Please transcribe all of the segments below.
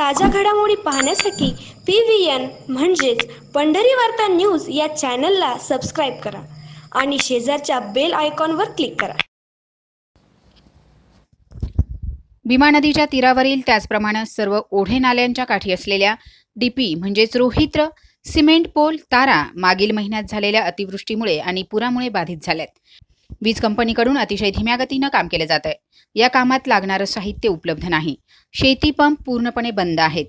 ताज्या घडामोडी पाहण्यासाठी PVN म्हणजेच पंढरी वार्ता न्यूज या चॅनलला सबस्क्राईब करा आणि शेजारच्या बेल आयकॉनवर क्लिक करा। भीमा नदीच्या तीरावरील त्याचप्रमाणे सर्व ओढे नाल्यांच्या काठी असलेल्या DP म्हणजेच रोहित्र सिमेंट पोल तारा मागील महिन्यात झालेल्या अतिवृष्टीमुळे आणि पुरामुळे बाधित झाल्यात। वीज कंपनीकडून अतिशय धीम्या गतीने काम केले जात आहे। या कामात लागणारे साहित्य उपलब्ध नाही। शेती पंप पूर्णपणे बंद आहेत।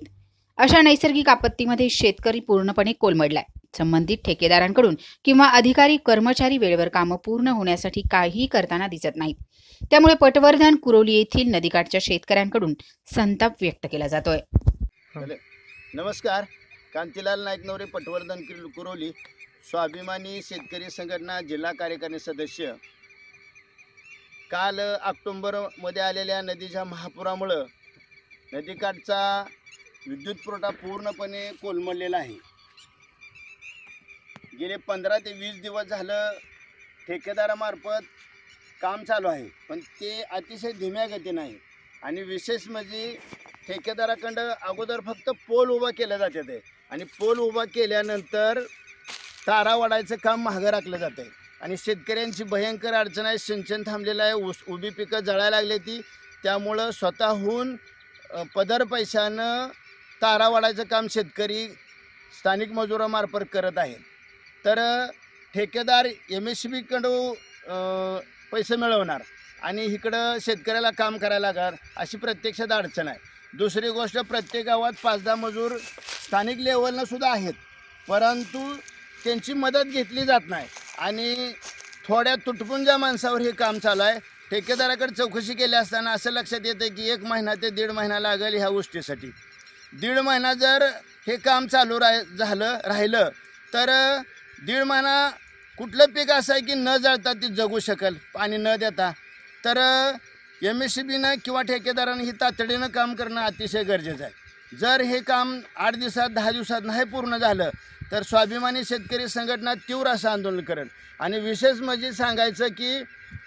अशा नैसर्गिक आपत्तीमध्ये शेतकरी पूर्णपणे कोलमडलाय। संबंधित ठेकेदारांकडून किंवा अधिकारी कर्मचारी वेळेवर कामे पूर्ण होण्यासाठी काहीही करताना दिसत नाहीत। त्यामुळे पटवर्धन कुरोली येथील नदीकाठच्या शेतकऱ्यांकडून संताप व्यक्त केला जातोय। नमस्कार, कांतीलाल नाईकनवरे, पटवर्धन कुरोली, स्वाभिमानी शेतकरी संघटना जिल्हा कार्यकारिणी सदस्य। काल ऑक्टोबरमध्ये आलेल्या नदीच्या महापुरामुळे नदीकाठचा विद्युत पुरवठा पूर्णपणे कोलमडलेला आहे। गेले 15 ते 20 दिवस झालं ठेकेदारामार्फत काम चालू आहे, पण ते अतिशय धीम्या गतीने आहे। आणि विशेष म्हणजे ठेकेदाराकडं अगोदर फक्त पोल उभा केला जाते आणि पोल उभा केल्यानंतर तारा वाढायचं काम मागे राखलं जाते आणि शेतकऱ्यांची भयंकर अडचण आहे। सिंचन थांबलेलं आहे, उभी पिकं जळायला लागली ती, त्यामुळं स्वतःहून पदर पैशानं तारा वाढायचं काम शेतकरी स्थानिक मजुरामार्फत करत आहेत। तर ठेकेदार MSB कडून पैसे मिळवणार आणि इकडं शेतकऱ्याला काम करायला लागणार, अशी प्रत्यक्षात अडचण आहे। दुसरी गोष्ट, प्रत्येक गावात 5-10 मजूर स्थानिक लेवलनं सुद्धा आहेत, परंतु त्यांची मदत घेतली जात नाही आणि थोड्या तुटपुंजा माणसावर हे काम चालू आहे। ठेकेदाराकडे चौकशी केली असताना असं लक्षात येतं की 1 महिना ते 1.5 महिना लागेल ह्या गोष्टीसाठी। 1.5 महिना जर हे काम चालू राहिलं तर 1.5 महिना कुठलं पीक असं आहे की न जळता ती जगू शकेल पाणी न देता। तर MSBनं किंवा ठेकेदारानं ही तातडीनं काम करणं अतिशय गरजेचं आहे। जर हे काम 8 दिवसात 10 दिवसात नाही पूर्ण झालं तर स्वाभिमानी शेतकरी संघटना तीव्र असं आंदोलन करेल। आणि विशेष म्हणजे सांगायचं की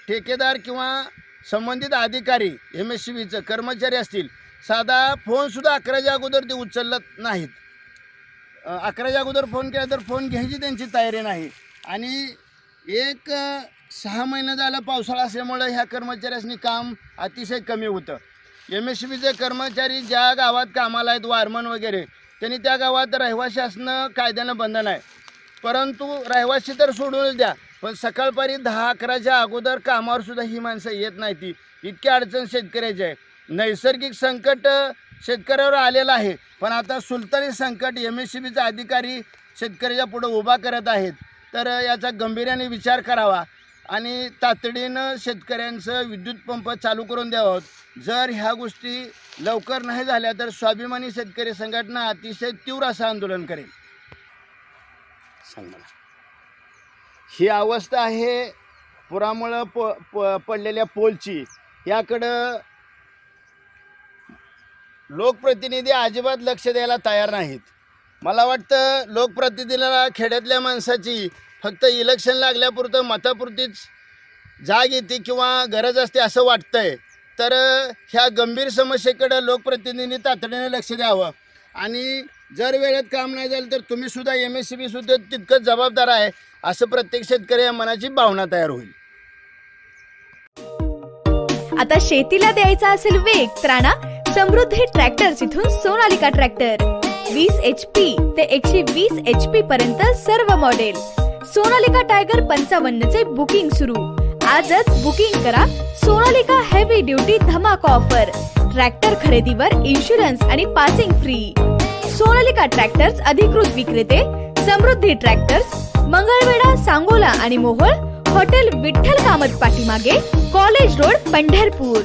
ठेकेदार किंवा संबंधित अधिकारी MSBचं कर्मचारी असतील, साधा फोनसुद्धा 11च्या अगोदर ते उचलत नाहीत। 11च्या अगोदर फोन केला तर फोन घ्यायची त्यांची तयारी नाही। आणि 6 महिने झालं पावसाळा असल्यामुळे ह्या कर्मचाऱ्यांनी काम अतिशय कमी होतं। MSBचे कर्मचारी ज्या गावात कामाला आहेत, वारमन वगैरे, त्यांनी त्या गावात रहिवासी असणं कायद्यानं बंधन आहे, परंतु रहिवासी तर सोडूनच द्या, पण सकाळपारी 10-11च्या अगोदर कामावर सुद्धा ही माणसं येत नाही। ती इतकी अडचण शेतकऱ्याची आहे। नैसर्गिक संकट शेतकऱ्यावर आलेलं आहे, पण आता सुलतानी संकट MSBचे अधिकारी शेतकऱ्याच्या पुढे उभा करत आहेत। तर याचा गांभीर्याने विचार करावा आणि तातडीनं शेतकऱ्यांचं विद्युत पंप चालू करून द्यावं। जर ह्या गोष्टी लवकर नाही झाल्या तर स्वाभिमानी शेतकरी संघटना अतिशय तीव्र असं आंदोलन करेल। सांग मला, ही अवस्था आहे पुरामुळं पडलेल्या पोलची। याकडं लोकप्रतिनिधी अजिबात लक्ष द्यायला तयार नाहीत। मला वाटतं लोकप्रतिनिधीला खेड्यातल्या माणसाची फक्त इलेक्शन लागल्यापुरतं मतापुरतीच जाग येते किंवा गरज असते असं वाटतंय। तर ह्या गंभीर समस्येकडे लोकप्रतिनिधींनी तातडीने लक्ष द्यावं आणि जर वेळेत काम नाही झालं तर तुम्ही सुद्धा MSB सुद्धा तितकंच जबाबदार आहे असं प्रत्येक शेतकरी या मनाची भावना तयार होईल। आता शेतीला द्यायचा असेल वेग तर आणा समृद्धी ट्रॅक्टर्स इथून सोनालिका ट्रॅक्टर। 20 HP ते 120 HP पर्यंत सर्व मॉडेल। सोनालिका टायगर 55 चे बुकिंग सुरू। आजच बुकिंग करा। सोनालिका हेवी ड्युटी धमाका ऑफर। ट्रॅक्टर खरेदीवर इन्शुरन्स आणि पासिंग फ्री। सोनालिका ट्रॅक्टर्स अधिकृत विक्रेते समृद्धी ट्रॅक्टर्स, मंगळवेढा, सांगोला आणि मोहोळ। हॉटेल विठ्ठल कामत पाठीमागे, कॉलेज रोड, पंढरपूर।